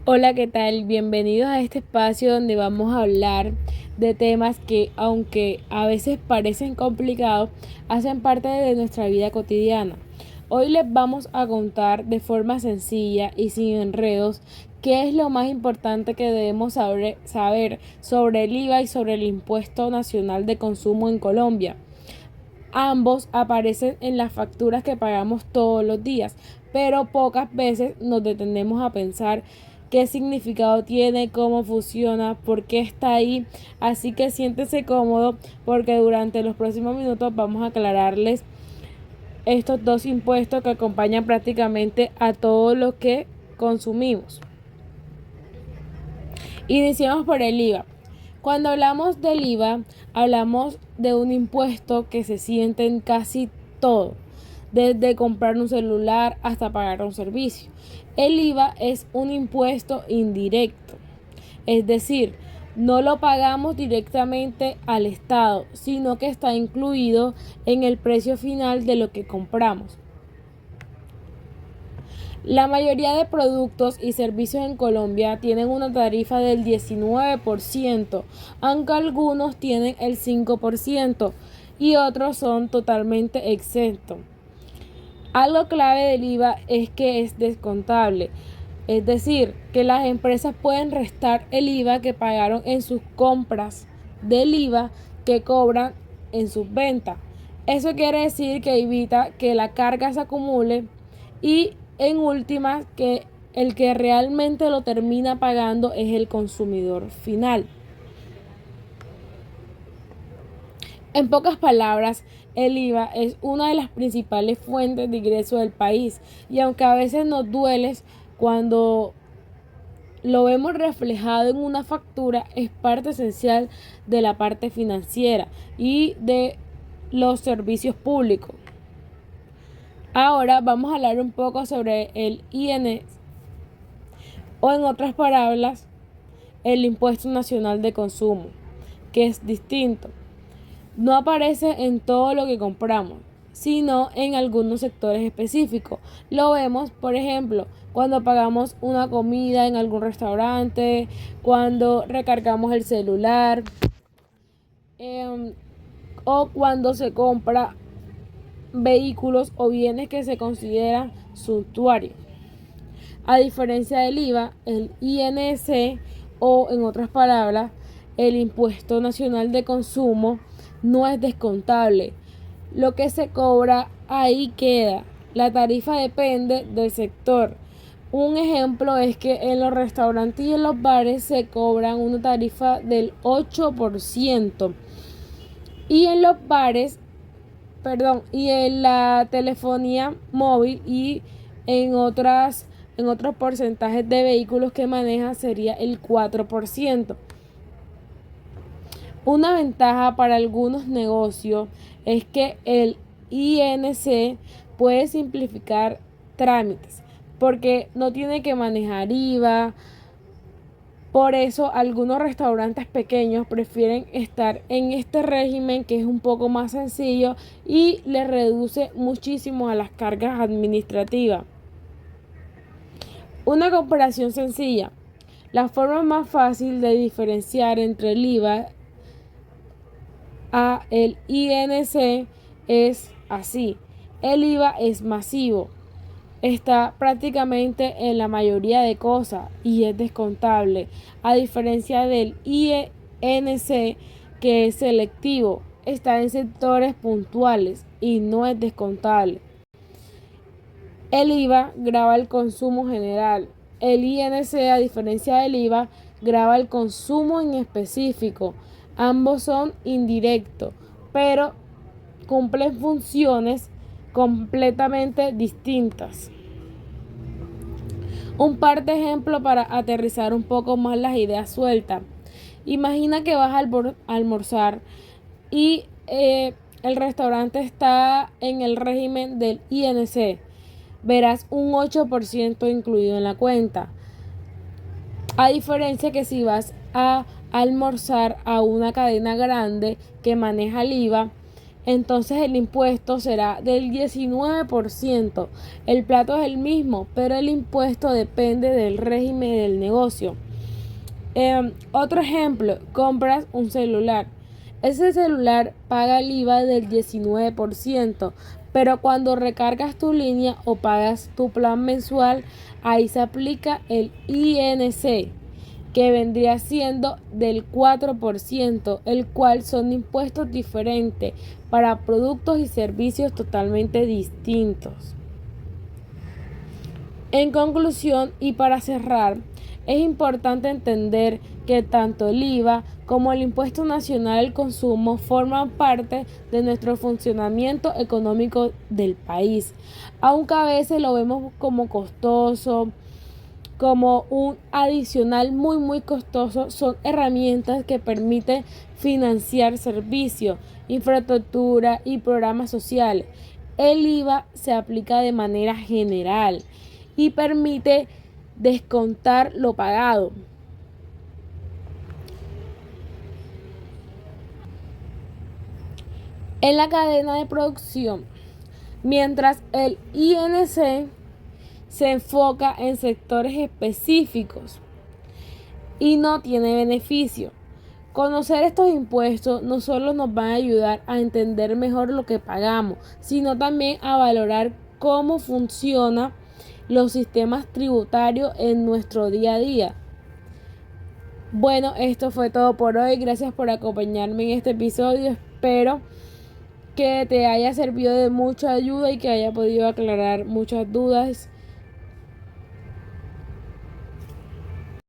Hola, ¿qué tal? Bienvenidos a este espacio donde vamos a hablar de temas que, aunque a veces parecen complicados, hacen parte de nuestra vida cotidiana. Hoy les vamos a contar de forma sencilla y sin enredos qué es lo más importante que debemos saber sobre el IVA y sobre el Impuesto Nacional de Consumo en Colombia. Ambos aparecen en las facturas que pagamos todos los días, pero pocas veces nos detenemos a pensar qué significado tiene, cómo funciona, por qué está ahí. Así que siéntese cómodo porque durante los próximos minutos vamos a aclararles estos dos impuestos que acompañan prácticamente a todo lo que consumimos. Iniciamos por el IVA. Cuando hablamos del IVA, hablamos de un impuesto que se siente en casi todo, desde comprar un celular hasta pagar un servicio. El IVA es un impuesto indirecto, es decir, no lo pagamos directamente al Estado, sino que está incluido en el precio final de lo que compramos. La mayoría de productos y servicios en Colombia tienen una tarifa del 19%, aunque algunos tienen el 5% y otros son totalmente exentos. Algo clave del IVA es que es descontable, es decir, que las empresas pueden restar el IVA que pagaron en sus compras del IVA que cobran en sus ventas. Eso quiere decir que evita que la carga se acumule y en últimas que el que realmente lo termina pagando es el consumidor final. En pocas palabras, el IVA es una de las principales fuentes de ingreso del país y aunque a veces nos duele cuando lo vemos reflejado en una factura, es parte esencial de la parte financiera y de los servicios públicos. Ahora vamos a hablar un poco sobre el INS o en otras palabras, el Impuesto Nacional de Consumo, que es distinto. No aparece en todo lo que compramos, sino en algunos sectores específicos. Lo vemos, por ejemplo, cuando pagamos una comida en algún restaurante, cuando recargamos el celular, eh, o cuando se compra vehículos o bienes que se consideran suntuarios. A diferencia del IVA, el INC o en otras palabras, el Impuesto Nacional de Consumo no es descontable. Lo que se cobra ahí queda. La tarifa depende del sector. Un ejemplo es que en los restaurantes y en los bares se cobran una tarifa del 8% y en los bares, y en la telefonía móvil y en otros porcentajes de vehículos que maneja sería el 4%. Una ventaja para algunos negocios es que el INC puede simplificar trámites porque no tiene que manejar IVA. Por eso algunos restaurantes pequeños prefieren estar en este régimen que es un poco más sencillo y les reduce muchísimo a las cargas administrativas. Una comparación sencilla. La forma más fácil de diferenciar entre el IVA a el INC es así. El IVA es masivo, está prácticamente en la mayoría de cosas y es descontable, a diferencia del INC que es selectivo, está en sectores puntuales y no es descontable. El IVA grava el consumo general. El INC, a diferencia del IVA, grava el consumo en específico. Ambos son indirectos, pero cumplen funciones completamente distintas. Un par de ejemplos para aterrizar un poco más las ideas sueltas. Imagina que vas a almorzar y el restaurante está en el régimen del INC. Verás un 8% incluido en la cuenta. A diferencia que si vas a almorzar a una cadena grande que maneja el IVA, entonces el impuesto será del 19%. El plato es el mismo, pero el impuesto depende del régimen del negocio. Otro ejemplo, compras un celular. Ese celular paga el IVA del 19%, pero cuando recargas tu línea o pagas tu plan mensual, ahí se aplica el INC, que vendría siendo del 4%, el cual son impuestos diferentes para productos y servicios totalmente distintos. En conclusión y para cerrar, es importante entender que tanto el IVA como el Impuesto Nacional al Consumo forman parte de nuestro funcionamiento económico del país, aunque a veces lo vemos como costoso, como un adicional muy costoso. Son herramientas que permiten financiar servicios, infraestructura y programas sociales. El IVA se aplica de manera general y permite descontar lo pagado. En la cadena de producción, mientras el INC se enfoca en sectores específicos y no tiene beneficio. Conocer estos impuestos no solo nos va a ayudar a entender mejor lo que pagamos, sino también a valorar cómo funcionan los sistemas tributarios en nuestro día a día. Bueno, esto fue todo por hoy. Gracias por acompañarme en este episodio. Espero que te haya servido de mucha ayuda y que haya podido aclarar muchas dudas